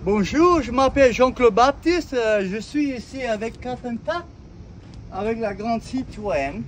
Bonjour, je m'appelle Jean-Claude Baptiste, je suis ici avec Captain Tac, avec la grande Citroën,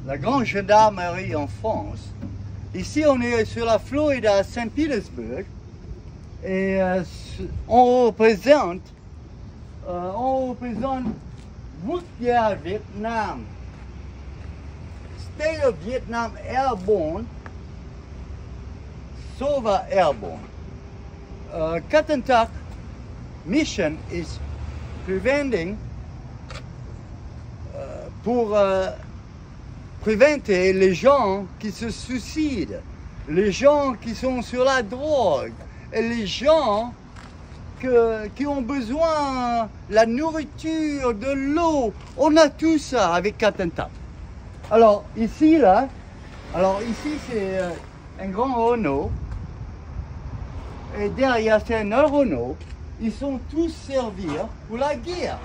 la grande gendarmerie en France. Ici, on est sur la Floride à Saint-Pétersbourg et on représente route guerre Vietnam, State of Vietnam Airborne, SOVA Airborne. Captain Tac mission is preventing pour préventer les gens qui se suicident, les gens qui sont sur la drogue et les gens qui ont besoin de la nourriture, de l'eau. On a tout ça avec Captain Tac. Alors ici c'est un grand Renault. Et derrière c'est un Renault. Ils sont tous servir pour la guerre.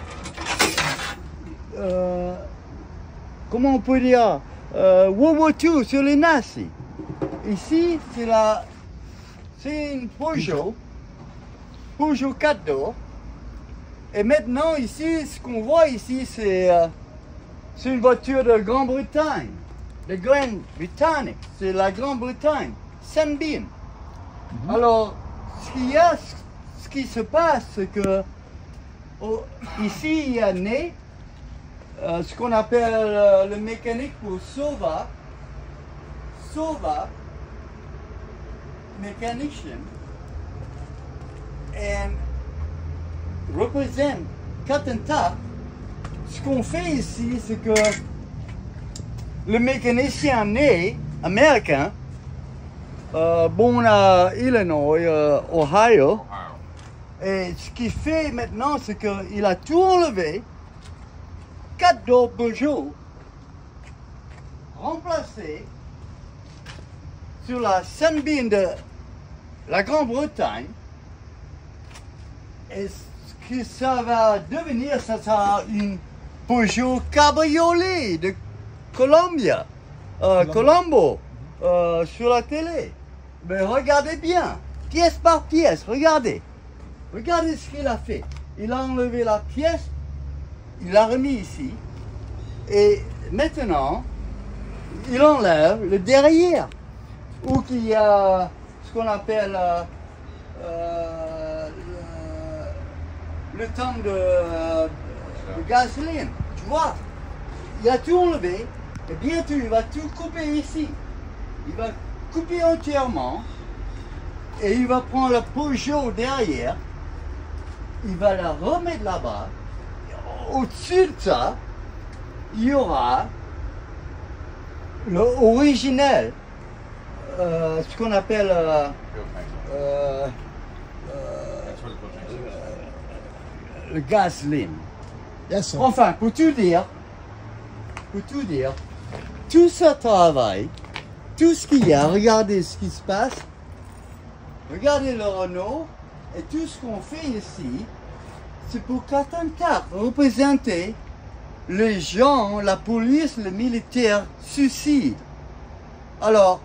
Comment on peut dire, World War II sur les nazis. Ici, c'est une Peugeot 4 door. Et maintenant, ici, ce qu'on voit ici, c'est une voiture de Grande-Bretagne. De Grande-Bretagne, c'est la Grande-Bretagne, Sunbeam. Alors, ce qui se passe, c'est que ici, il y a né ce qu'on appelle le mécanique pour SOVA Mechanician, et représente Captain Tac. Ce qu'on fait ici, c'est que le mécanicien né américain, born à Illinois, Ohio, et ce qu'il fait maintenant, c'est qu'il a tout enlevé, 4 door Peugeot, remplacé sur la Sunbeam de la Grande-Bretagne, et ce que ça va devenir, ça sera une Peugeot cabriolet de Colombo, sur la télé. Mais regardez bien, pièce par pièce, regardez ce qu'il a fait. Il a enlevé la pièce, il l'a remis ici, et maintenant, il enlève le derrière, où il y a ce qu'on appelle le tank de gasoline. Tu vois, il a tout enlevé, et bientôt il va tout couper ici. Il va couper entièrement, et il va prendre le Peugeot derrière, il va la remettre là-bas. Au-dessus de ça, il y aura l'original, ce qu'on appelle le gasoline. Yes, sir. Enfin, pour tout dire, tout ce travail, tout ce qu'il y a, regardez ce qui se passe, regardez le Renault, et tout ce qu'on fait ici, c'est pour Captain Tac représenter les gens, la police, les militaires suicides. Alors,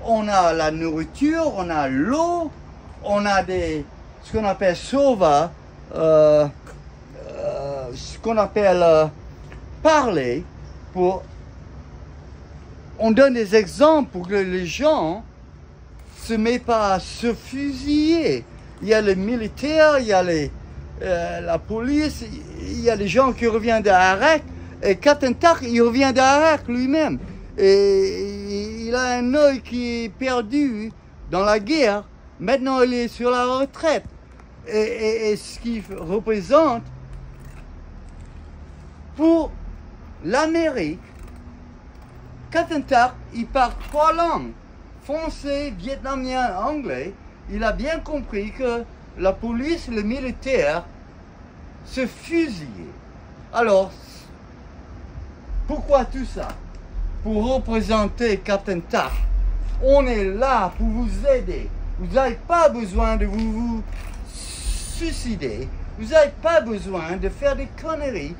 on a la nourriture, on a l'eau, on a ce qu'on appelle SOVA, ce qu'on appelle parler, on donne des exemples pour que les gens se mettent pas à se fusiller. Il y a les militaires, il y a la police, il y a les gens qui reviennent d'Irak, et Captain Tac, il revient d'Irak lui-même. Et il a un œil qui est perdu dans la guerre. Maintenant, il est sur la retraite. Et ce qu'il représente pour l'Amérique, Captain Tac, il parle 3 langues, français, vietnamien, anglais. Il a bien compris que la police, les militaires, se fusillaient. Alors, pourquoi tout ça? Pour représenter Captain Tac. On est là pour vous aider. Vous n'avez pas besoin de vous suicider. Vous n'avez pas besoin de faire des conneries.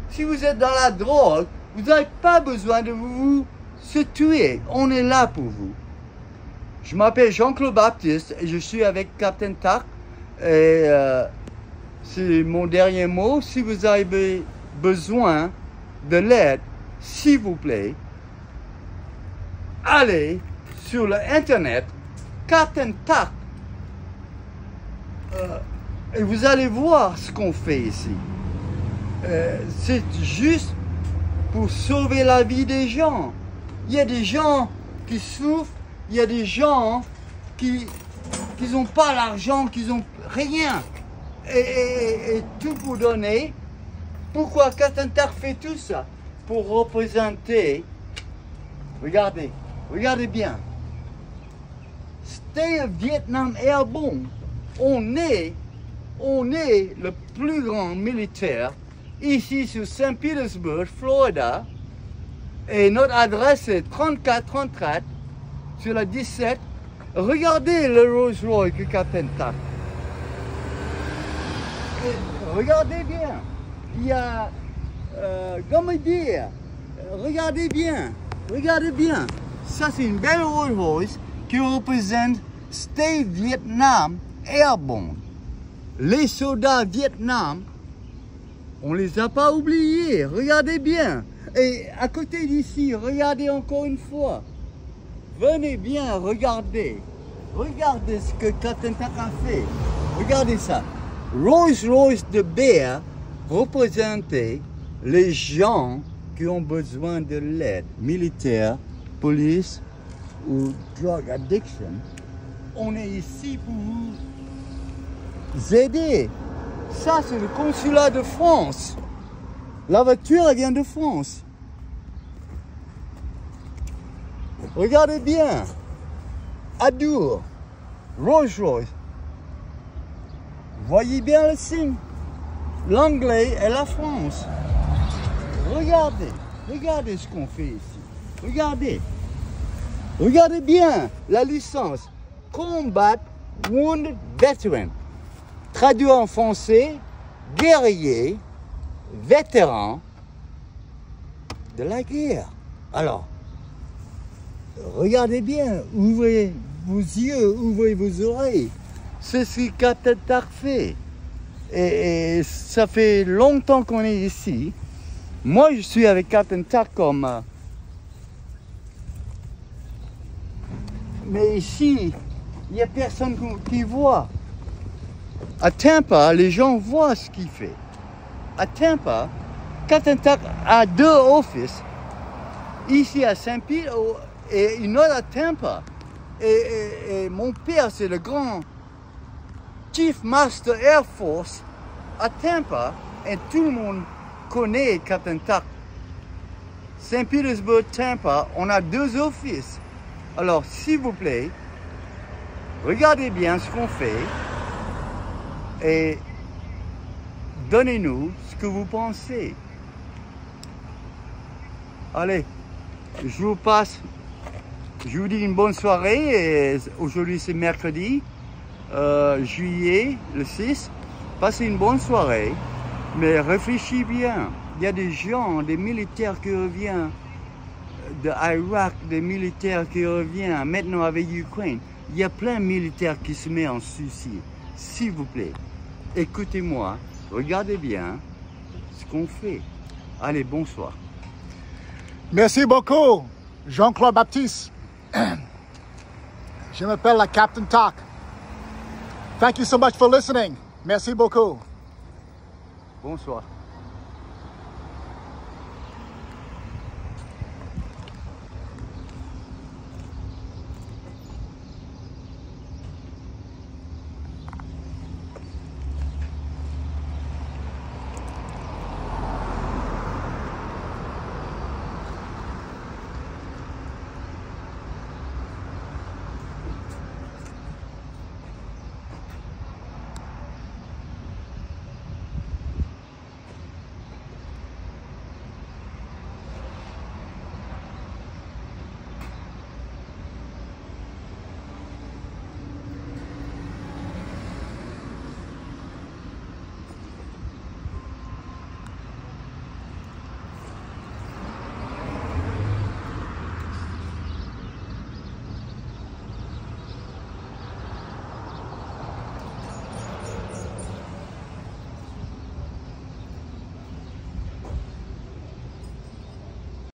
Si vous êtes dans la drogue, vous n'avez pas besoin de vous se tuer. On est là pour vous. Je m'appelle Jean-Claude Baptiste et je suis avec Captain Tac Et c'est mon dernier mot. Si vous avez besoin de l'aide, s'il vous plaît, allez sur l'internet, Captain Tac, et vous allez voir ce qu'on fait ici. C'est juste pour sauver la vie des gens. Il y a des gens qui souffrent, il y a des gens qui n'ont pas l'argent, qui n'ont rien. Et tout pour donner. Pourquoi Captain Tac fait tout ça? Pour représenter, regardez bien. Stay Vietnam Airborne. On est le plus grand militaire ici sur Saint-Pétersbourg, Florida. Et notre adresse est 3434 sur la 17. Regardez le Rolls Royce que Captain Tac. Regardez bien. Il y a, comment dire, regardez bien. Ça c'est une belle Rolls Royce qui représente Stay Vietnam Airborne. Les soldats Vietnam, on les a pas oubliés. Regardez bien. Et à côté d'ici, regardez encore une fois. Venez bien, regardez. Regardez ce que Captain Tac a fait. Regardez ça. Rolls Royce de Bear représentait les gens qui ont besoin de l'aide, militaire, police ou drug addiction. On est ici pour vous aider. Ça, c'est le consulat de France. La voiture, elle vient de France. Regardez bien. Adour, Rolls Royce. Voyez bien le signe. L'anglais et la France. Regardez ce qu'on fait ici. Regardez bien la licence. Combat Wounded Veteran. Traduit en français, guerrier, vétéran de la guerre. Alors, regardez bien, ouvrez vos yeux, ouvrez vos oreilles. C'est ce que Captain Tac fait. Et ça fait longtemps qu'on est ici. Moi, je suis avec Captain Tac comme... mais ici, il n'y a personne qui voit. À Tampa, les gens voient ce qu'il fait. À Tampa, Captain Tac a 2 offices. Ici à Saint-Pierre et une autre à Tampa. Et mon père, c'est le grand Chief Master Air Force à Tampa. Et tout le monde connaît Captain Tac. Saint-Pétersbourg, Tampa, on a 2 offices. Alors, s'il vous plaît, regardez bien ce qu'on fait et donnez-nous ce que vous pensez. Allez, je vous dis une bonne soirée. Et aujourd'hui, c'est mercredi, juillet, le 6. Passez une bonne soirée, mais réfléchissez bien. Il y a des gens, des militaires qui reviennent de Irak, des militaires qui reviennent maintenant avec l'Ukraine. Il y a plein de militaires qui se mettent en suicide. S'il vous plaît, écoutez-moi, regardez bien ce qu'on fait. Allez, bonsoir. Merci beaucoup, Jean-Claude Baptiste. Je m'appelle la Captain Tac. Thank you so much for listening. Merci beaucoup. Bonsoir.